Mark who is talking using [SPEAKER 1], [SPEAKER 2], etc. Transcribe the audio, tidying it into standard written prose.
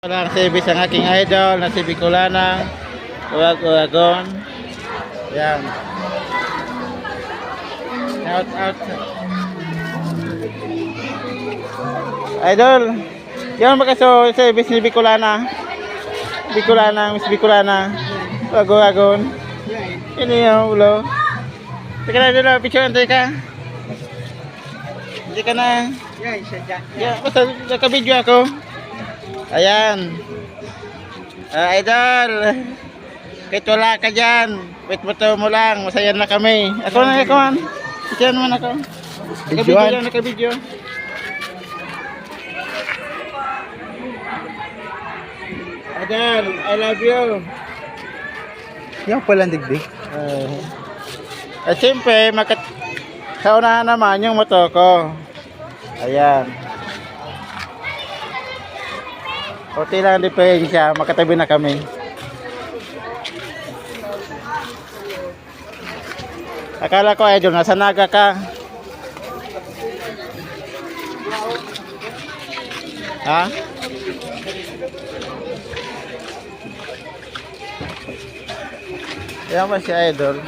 [SPEAKER 1] Walang service ang aking idol na si Bicolana Uwag-Uwagon. Yan. Out. Idol, yan makaso service ni Bicolana. Miss Bicolana Uwag-Uwagon. Ini yung ulo. Teka na dito, picture antay ka. Hindi ka na. Yeah, basta naka-video ako. Ayan. Idol. Kahit wala ka dyan, wait mo lang, masaya na kami. Ako na ikaw, isa naman ako. Naka-video. Idol, I love you.
[SPEAKER 2] Yung palang digdig.
[SPEAKER 1] At siyempre, kaunahan naman yung moto ko. Ayan. Kunti lang diferensya, makatabi na kami. Akala ko idol, nasa Naga ka. Ha? Yan ba si idol?